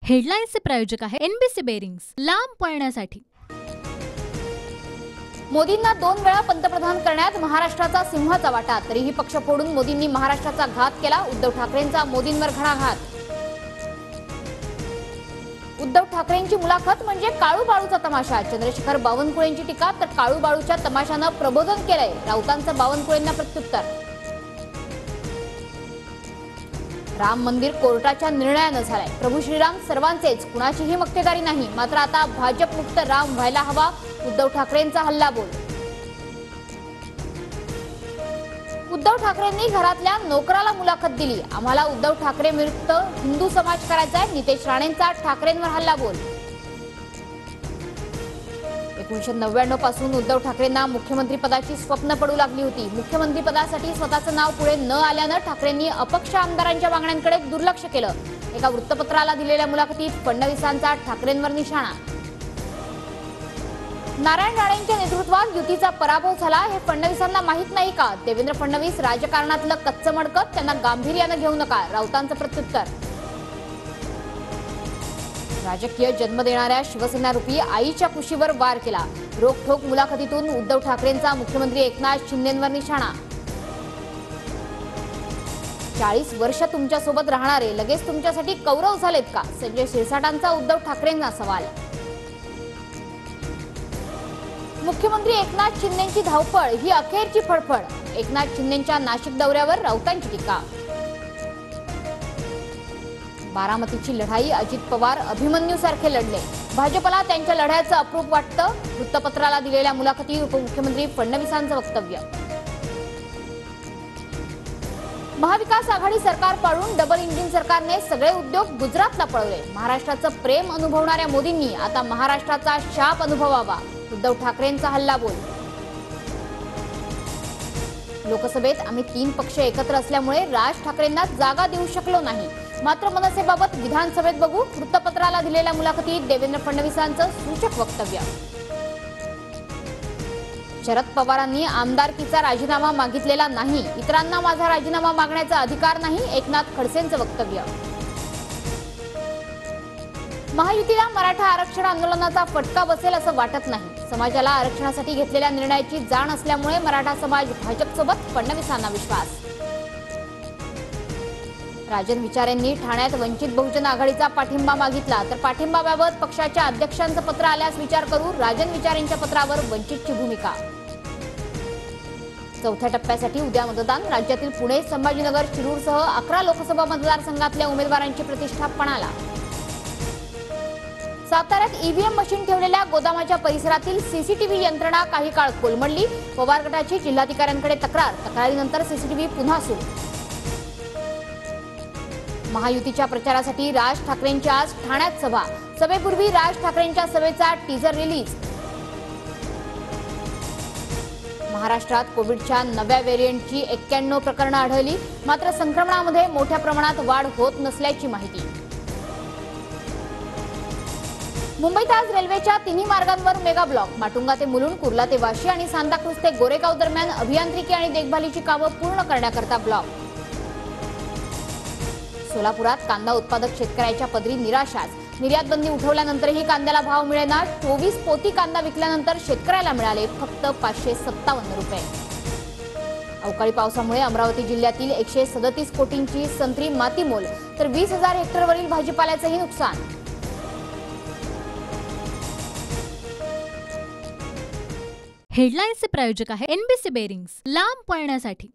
हेडलाईन्सचे प्रायोजक आहे NBC bearings, लांब पळण्यासाठी। मोदींना 2 वेळा पंतप्रधान करण्यात महाराष्ट्राचा सिंहाचा वाटा, तरीही पक्ष फोडून मोदींनी महाराष्ट्राचा घात केला। उद्धव ठाकरेंचा मोदींवर घणाघात। उद्धव ठाकरेंची मुलाखत म्हणजे काळू बाळूचा तमाशा। चंद्रशेखर बावनकुळेंची टीका, तर काळू बाळूच्या तमाशानं प्रबोधन केलंय। राऊतांचं बावनकुळेंना प्रत्युत्तर। राम मंदिर कोर्टाच्या निर्णयानं झालंय। प्रभू श्रीराम सर्वांचेच, कुणाचीही मक्तेदारी नाही। मात्र आता भाजप मुक्त राम व्हायला हवा, उद्धव ठाकरेंचा हल्लाबोल। उद्धव ठाकरेंनी घरातल्या नोकराला मुलाखत दिली। आम्हाला उद्धव ठाकरे विरुद्ध हिंदू समाज करायचा आहे। नितेश राणेंचा ठाकरेंवर हल्लाबोल। 1999 पासून उद्धव ठाकरेंना मुख्यमंत्री पदाची स्वप्न पडू लागली होती। मुख्यमंत्री पदासाठी स्वतःचं नाव पुढे न आल्यानं ठाकरेंनी अपक्ष आमदारांच्या मागण्यांकडे दुर्लक्ष केलं। एका वृत्तपत्राला दिलेल्या मुलाखतीत फडणवीसांचा ठाकरेंवर निशाणा। नारायण राणेंच्या नेतृत्वात युतीचा पराभव झाला हे फडणवीसांना माहित नाही का? देवेंद्र फडणवीस राजकारणातलं कच्चं मडकं त्यांना गांभीर्यानं घेऊ नका, राऊतांचं प्रत्युत्तर। राजकीय जन्म देणाऱ्या शिवसेना रूपी आईच्या कुशीवर वार केला। रोखठोक मुलाखतीतून उद्धव ठाकरेंचा मुख्यमंत्री एकनाथ शिंदेंवर निशाणा। 40 वर्ष तुमच्या सोबत राहणारे लगेच तुमच्यासाठी कौरव झालेत का? संजय शिरसाटांचा उद्धव ठाकरेंना सवाल। मुख्यमंत्री एकनाथ शिंदेंची धावपळ ही अखेरची फडफड। एकनाथ शिंदेंच्या नाशिक दौऱ्यावर राऊतांची टीका। बारामतीची लढाई अजित पवार अभिमन्यूसारखे लढले। भाजपला त्यांच्या लढ्याचं अप्रूप वाटतं। वृत्तपत्राला दिलेल्या मुलाखतीत उपमुख्यमंत्री फडणवीसांचं वक्तव्य। महाविकास आघाडी सरकार पाडून डबल इंजिन सरकारने सगळे उद्योग गुजरातला पळवले। महाराष्ट्राचं प्रेम अनुभवणाऱ्या मोदींनी आता महाराष्ट्राचा शाप अनुभवावा, उद्धव ठाकरेंचा हल्लाबोल। लोकसभेत आम्ही 3 पक्ष एकत्र असल्यामुळे राज ठाकरेंना जागा देऊ शकलो नाही। मात्र मनसेबाबत विधानसभेत बघू, वृत्तपत्राला दिलेल्या मुलाखतीत देवेंद्र फडणवीसांचं सूचक वक्तव्य। शरद पवारांनी आमदारकीचा राजीनामा मागितलेला नाही, इतरांना माझा राजीनामा मागण्याचा अधिकार नाही, एकनाथ खडसेंचं वक्तव्य। महायुतीला मराठा आरक्षण आंदोलनाचा फटका बसेल असं वाटत नाही। समाजाला आरक्षणासाठी घेतलेल्या निर्णयाची जाण असल्यामुळे मराठा समाज भाजपसोबत, फडणवीसांना विश्वास। राजन विचारेंनी ठाण्यात वंचित बहुजन आघाडीचा पाठिंबा मागितला, तर पाठिंबाबाबत पक्षाच्या अध्यक्षांचं पत्र आल्यास विचार करू, राजन विचारेंच्या पत्रावर वंचितची भूमिका। चौथ्या टप्प्यासाठी उद्या मतदान। राज्यातील पुणे, संभाजीनगर, शिरूरसह 11 लोकसभा मतदारसंघातल्या उमेदवारांची प्रतिष्ठा पणाला। साताऱ्यात ईव्हीएम मशीन ठेवलेल्या गोदामाच्या परिसरातील सीसीटीव्ही यंत्रणा काही काळ कोलमडली। पवार गटाची जिल्हाधिकाऱ्यांकडे तक्रार, तक्रारीनंतर सीसीटीव्ही पुन्हा सुरू। महायुतीच्या प्रचारासाठी राज ठाकरेंची आज ठाण्यात सभा। सभेपूर्वी राज ठाकरेंच्या सभेचा टीझर रिलीज। महाराष्ट्रात कोविडच्या नव्या व्हेरियंटची 91 प्रकरणं आढळली, मात्र संक्रमणामध्ये मोठ्या प्रमाणात वाढ होत नसल्याची माहिती। मुंबईत आज रेल्वेच्या 3 मार्गांवर मेगा ब्लॉक। माटुंगा ते मुलुंड, कुर्ला ते वाशी आणि सांताक्रुझ ते गोरेगाव दरम्यान अभियांत्रिकी आणि देखभालीची कामं पूर्ण करण्याकरता ब्लॉक। सोलापुरात कांदा उत्पादक शेतकऱ्याच्या पदरी निराशाच। निर्यात बंदी उठवल्यानंतरही कांद्याला भाव मिळेना। 24 पोती कांदा विकल्यानंतर शेतकऱ्याला मिळाले फक्त 557 रुपये। अवकाळी पावसामुळे अमरावती जिल्ह्यातील 137 कोटींची संत्री मातीमोल, तर 20,000 हेक्टरवरील भाजीपाल्याचंही नुकसान। हेडलाईन्सचे प्रायोजक आहे एनबीसी बेरिंग्स, लांब पळण्यासाठी।